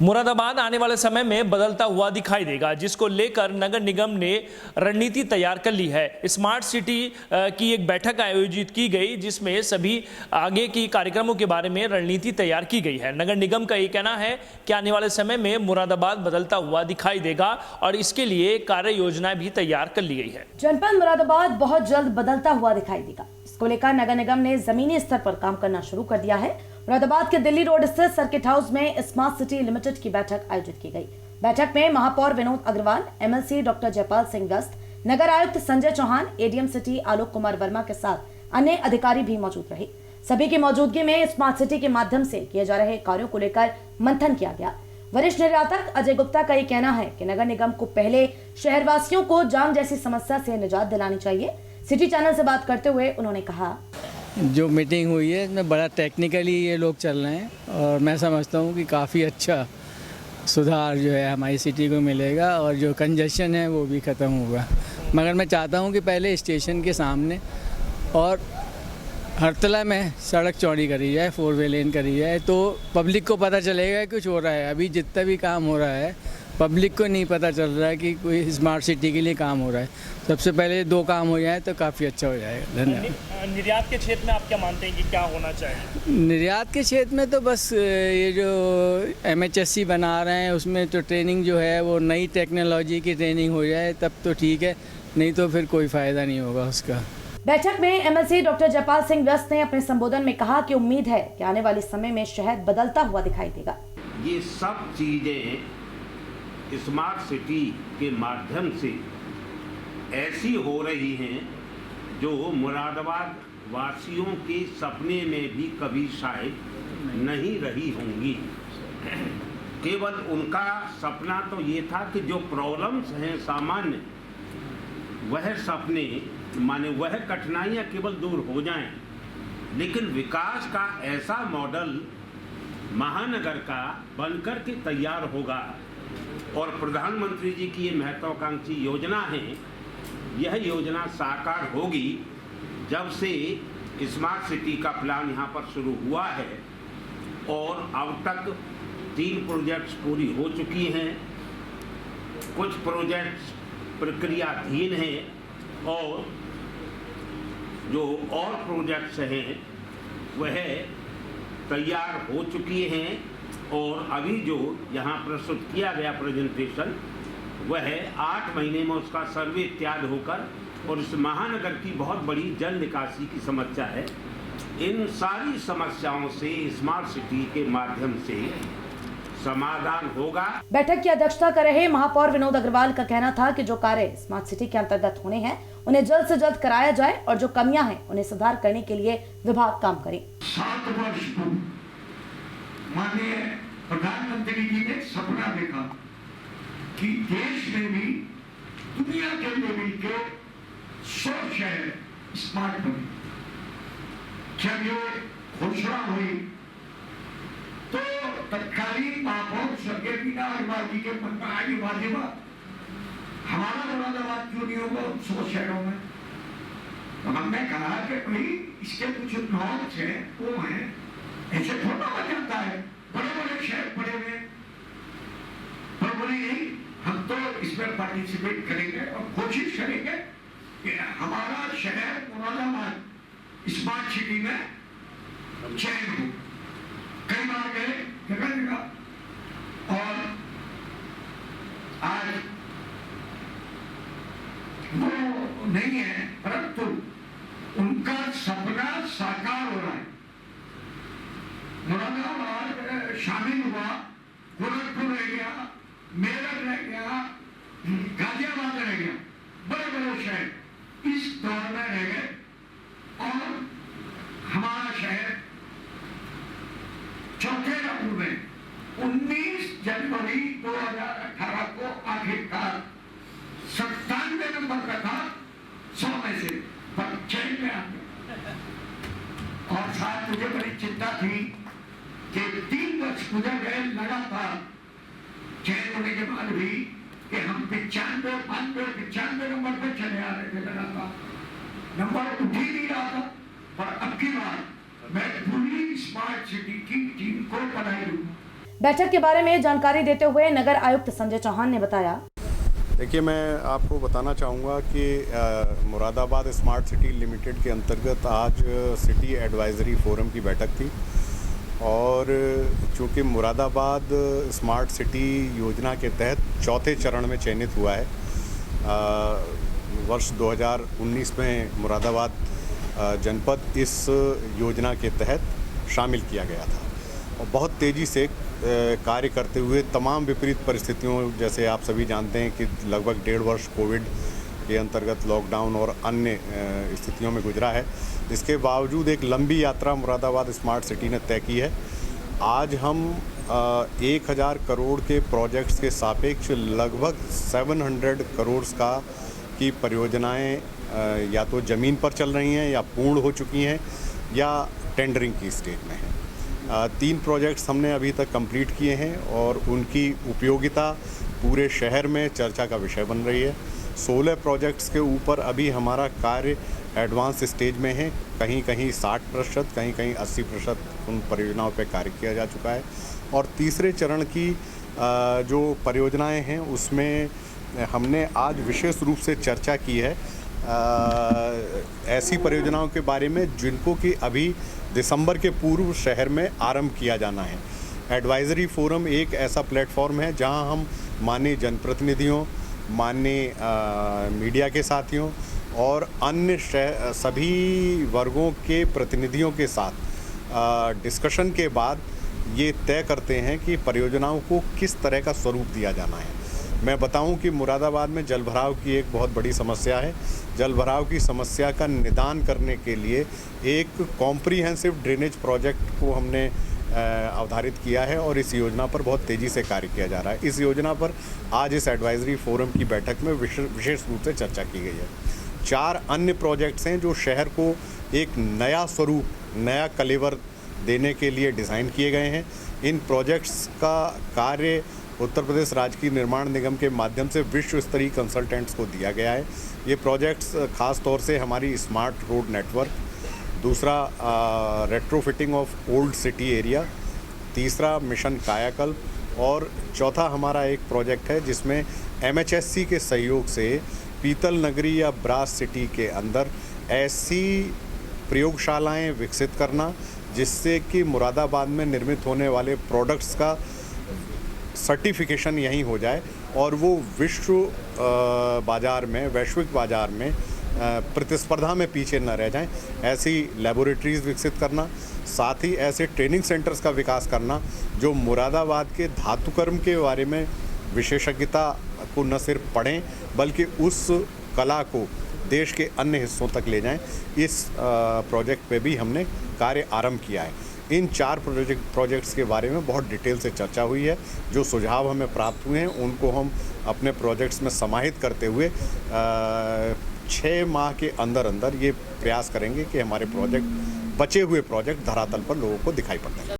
मुरादाबाद आने वाले समय में बदलता हुआ दिखाई देगा, जिसको लेकर नगर निगम ने रणनीति तैयार कर ली है। स्मार्ट सिटी की एक बैठक आयोजित की गई, जिसमें सभी आगे की कार्यक्रमों के बारे में रणनीति तैयार की गई है। नगर निगम का ये कहना है कि आने वाले समय में मुरादाबाद बदलता हुआ दिखाई देगा और इसके लिए कार्य योजना भी तैयार कर ली गई है। जनपद मुरादाबाद बहुत जल्द बदलता हुआ दिखाई देगा। इसको लेकर नगर निगम ने जमीनी स्तर पर काम करना शुरू कर दिया है। मुरादाबाद के दिल्ली रोड स्थित सर्किट हाउस में स्मार्ट सिटी लिमिटेड की बैठक आयोजित की गई। बैठक में महापौर विनोद अग्रवाल, एमएलसी डॉक्टर जयपाल सिंह व्यस्त, नगर आयुक्त संजय चौहान, एडीएम सिटी आलोक कुमार वर्मा के साथ अन्य अधिकारी भी मौजूद रहे। सभी की मौजूदगी में स्मार्ट सिटी के माध्यम से किए जा रहे कार्यों को लेकर मंथन किया गया। वरिष्ठ निर्यातक अजय गुप्ता का ये कहना है कि नगर निगम को पहले शहरवासियों को जाम जैसी समस्या से निजात दिलानी चाहिए। सिटी चैनल से बात करते हुए उन्होंने कहा, जो मीटिंग हुई है इसमें बड़ा टेक्निकली ये लोग चल रहे हैं और मैं समझता हूँ कि काफ़ी अच्छा सुधार जो है हमारी सिटी को मिलेगा और जो कंजेशन है वो भी ख़त्म होगा। मगर मैं चाहता हूँ कि पहले स्टेशन के सामने और हरतला में सड़क चौड़ी करी जाए, 4 वे लेन करी जाए, तो पब्लिक को पता चलेगा कुछ हो रहा है। अभी जितना भी काम हो रहा है पब्लिक को नहीं पता चल रहा है कि कोई स्मार्ट सिटी के लिए काम हो रहा है। सबसे पहले 2 काम हो जाए तो काफ़ी अच्छा हो जाएगा। धन्यवाद। निर्यात के क्षेत्र में आप क्या मानते हैं कि क्या होना चाहिए? निर्यात के क्षेत्र में तो बस ये जो MHSC बना रहे हैं उसमें तो ट्रेनिंग जो है वो नई टेक्नोलॉजी की ट्रेनिंग हो जाए तब तो ठीक है, नहीं तो फिर कोई फ़ायदा नहीं होगा उसका। बैठक में एमएलसी डॉक्टर जयपाल सिंह व्यस्त ने अपने संबोधन में कहा कि उम्मीद है कि आने वाले समय में शहर बदलता हुआ दिखाई देगा। ये सब चीजें स्मार्ट सिटी के माध्यम से ऐसी हो रही हैं जो मुरादाबाद वासियों के सपने में भी कभी शायद नहीं रही होंगी। केवल उनका सपना तो ये था कि जो प्रॉब्लम्स हैं सामान्य, वह सपने माने वह कठिनाइयाँ केवल दूर हो जाएं, लेकिन विकास का ऐसा मॉडल महानगर का बनकर के तैयार होगा और प्रधानमंत्री जी की ये महत्वाकांक्षी योजना है। यह योजना साकार होगी जब से स्मार्ट सिटी का प्लान यहाँ पर शुरू हुआ है और अब तक 3 प्रोजेक्ट्स पूरी हो चुकी हैं, कुछ प्रोजेक्ट्स प्रक्रियाधीन हैं और जो और प्रोजेक्ट्स हैं वह तैयार हो चुकी हैं और अभी जो यहाँ प्रस्तुत किया गया प्रेजेंटेशन वह 8 महीने में उसका सर्वे इत्यादि होकर और इस महानगर की बहुत बड़ी जल निकासी की समस्या है। इन सारी समस्याओं से स्मार्ट सिटी के माध्यम से समाधान होगा। बैठक की अध्यक्षता कर रहे महापौर विनोद अग्रवाल का कहना था कि जो कार्य स्मार्ट सिटी के अंतर्गत होने हैं उन्हें जल्द से जल्द कराया जाए और जो कमियां हैं उन्हें सुधार करने के लिए विभाग काम करे। 7 वर्ष पूर्व माननीय प्रधानमंत्री जी ने सपना देखा कि देश में भी दुनिया के लेवल के 100 शहर स्मार्ट बने। जब ये घोषणा हुई तो तत्कालीन महापौर स्वर्गीय बीना अग्रवाल जी के मन में आई वाली बात, हमारा मुरादाबाद क्यों नहीं होगा 100 शहरों में। तो हमने कहा कि भाई इसके कुछ नॉर्म्स हैं, वो हैं, ऐसे थोड़ा हो जाता है, बड़े बड़े शहर पड़े हुए। पर बोले नहीं, हम तो इसमें पार्टिसिपेट करेंगे और कोशिश करेंगे कि हमारा शहर मुरादाबाद स्मार्ट सिटी में चयन हो। कई बार गए जगह जगह और आज वो नहीं है, परंतु उनका सपना साकार हो रहा है। मुरादाबाद शामिल हुआ, गोरखपुर रह गया, मेरठ रह गया, गाजियाबाद रह गया, बड़े बड़े शहर इस दौर में रह गए और हमारा शहर चौथे राउंड में 19 जनवरी 2018 को आखिरकार 97 नंबर का था 100 में से, पर चयन में आ गया। और साथ मुझे बड़ी चिंता थी कि 3 वर्ष गुजर गए लगातार चयन होने के बाद भी कि हम 95 नंबर पे चले आ रहे थे, लगातार नंबर उठ ही नहीं रहा था। पर अब की बार मैं पूरी स्मार्ट सिटी की टीम को बधाई दूंगा। बैठक के बारे में जानकारी देते हुए नगर आयुक्त संजय चौहान ने बताया। देखिए, मैं आपको बताना चाहूँगा कि मुरादाबाद स्मार्ट सिटी लिमिटेड के अंतर्गत आज सिटी एडवाइजरी फोरम की बैठक थी और चूँकि मुरादाबाद स्मार्ट सिटी योजना के तहत चौथे चरण में चयनित हुआ है। वर्ष 2019 में मुरादाबाद जनपद इस योजना के तहत शामिल किया गया था और बहुत तेज़ी से कार्य करते हुए तमाम विपरीत परिस्थितियों, जैसे आप सभी जानते हैं कि लगभग 1.5 वर्ष कोविड के अंतर्गत लॉकडाउन और अन्य स्थितियों में गुजरा है। इसके बावजूद एक लंबी यात्रा मुरादाबाद स्मार्ट सिटी ने तय की है। आज हम 1000 करोड़ के प्रोजेक्ट्स के सापेक्ष लगभग 700 करोड़ की परियोजनाएं या तो ज़मीन पर चल रही हैं या पूर्ण हो चुकी हैं या टेंडरिंग की स्टेज में हैं। 3 प्रोजेक्ट्स हमने अभी तक कंप्लीट किए हैं और उनकी उपयोगिता पूरे शहर में चर्चा का विषय बन रही है। 16 प्रोजेक्ट्स के ऊपर अभी हमारा कार्य एडवांस स्टेज में है। कहीं कहीं 60%, कहीं कहीं 80% उन परियोजनाओं पर कार्य किया जा चुका है और तीसरे चरण की जो परियोजनाएं हैं उसमें हमने आज विशेष रूप से चर्चा की है ऐसी परियोजनाओं के बारे में जिनको कि अभी दिसंबर के पूर्व शहर में आरंभ किया जाना है। एडवाइजरी फोरम एक ऐसा प्लेटफॉर्म है जहां हम माननीय जनप्रतिनिधियों, माननीय मीडिया के साथियों और अन्य सभी वर्गों के प्रतिनिधियों के साथ डिस्कशन के बाद ये तय करते हैं कि परियोजनाओं को किस तरह का स्वरूप दिया जाना है। मैं बताऊं कि मुरादाबाद में जलभराव की एक बहुत बड़ी समस्या है। जलभराव की समस्या का निदान करने के लिए एक कॉम्प्रिहेंसिव ड्रेनेज प्रोजेक्ट को हमने अवधारित किया है और इस योजना पर बहुत तेज़ी से कार्य किया जा रहा है। इस योजना पर आज इस एडवाइजरी फोरम की बैठक में विशेष रूप से चर्चा की गई है। 4 अन्य प्रोजेक्ट्स हैं जो शहर को एक नया स्वरूप, नया कलेवर देने के लिए डिज़ाइन किए गए हैं। इन प्रोजेक्ट्स का कार्य उत्तर प्रदेश राजकीय निर्माण निगम के माध्यम से विश्व स्तरीय कंसल्टेंट्स को दिया गया है। ये प्रोजेक्ट्स खास तौर से हमारी स्मार्ट रोड नेटवर्क, दूसरा retrofitting of old city area, तीसरा मिशन कायाकल्प और चौथा हमारा एक प्रोजेक्ट है जिसमें MHSC के सहयोग से पीतल नगरी या ब्रास सिटी के अंदर ऐसी प्रयोगशालाएं विकसित करना जिससे कि मुरादाबाद में निर्मित होने वाले प्रोडक्ट्स का सर्टिफिकेशन यहीं हो जाए और वो विश्व बाज़ार में, वैश्विक बाज़ार में प्रतिस्पर्धा में पीछे न रह जाएं। ऐसी लैबोरेटरीज़ विकसित करना, साथ ही ऐसे ट्रेनिंग सेंटर्स का विकास करना जो मुरादाबाद के धातुकर्म के बारे में विशेषज्ञता को न सिर्फ पढ़ें बल्कि उस कला को देश के अन्य हिस्सों तक ले जाएं। इस प्रोजेक्ट पे भी हमने कार्य आरंभ किया है। इन 4 प्रोजेक्ट्स के बारे में बहुत डिटेल से चर्चा हुई है। जो सुझाव हमें प्राप्त हुए हैं उनको हम अपने प्रोजेक्ट्स में समाहित करते हुए 6 माह के अंदर ये प्रयास करेंगे कि हमारे बचे हुए प्रोजेक्ट धरातल पर लोगों को दिखाई पड़ते हैं।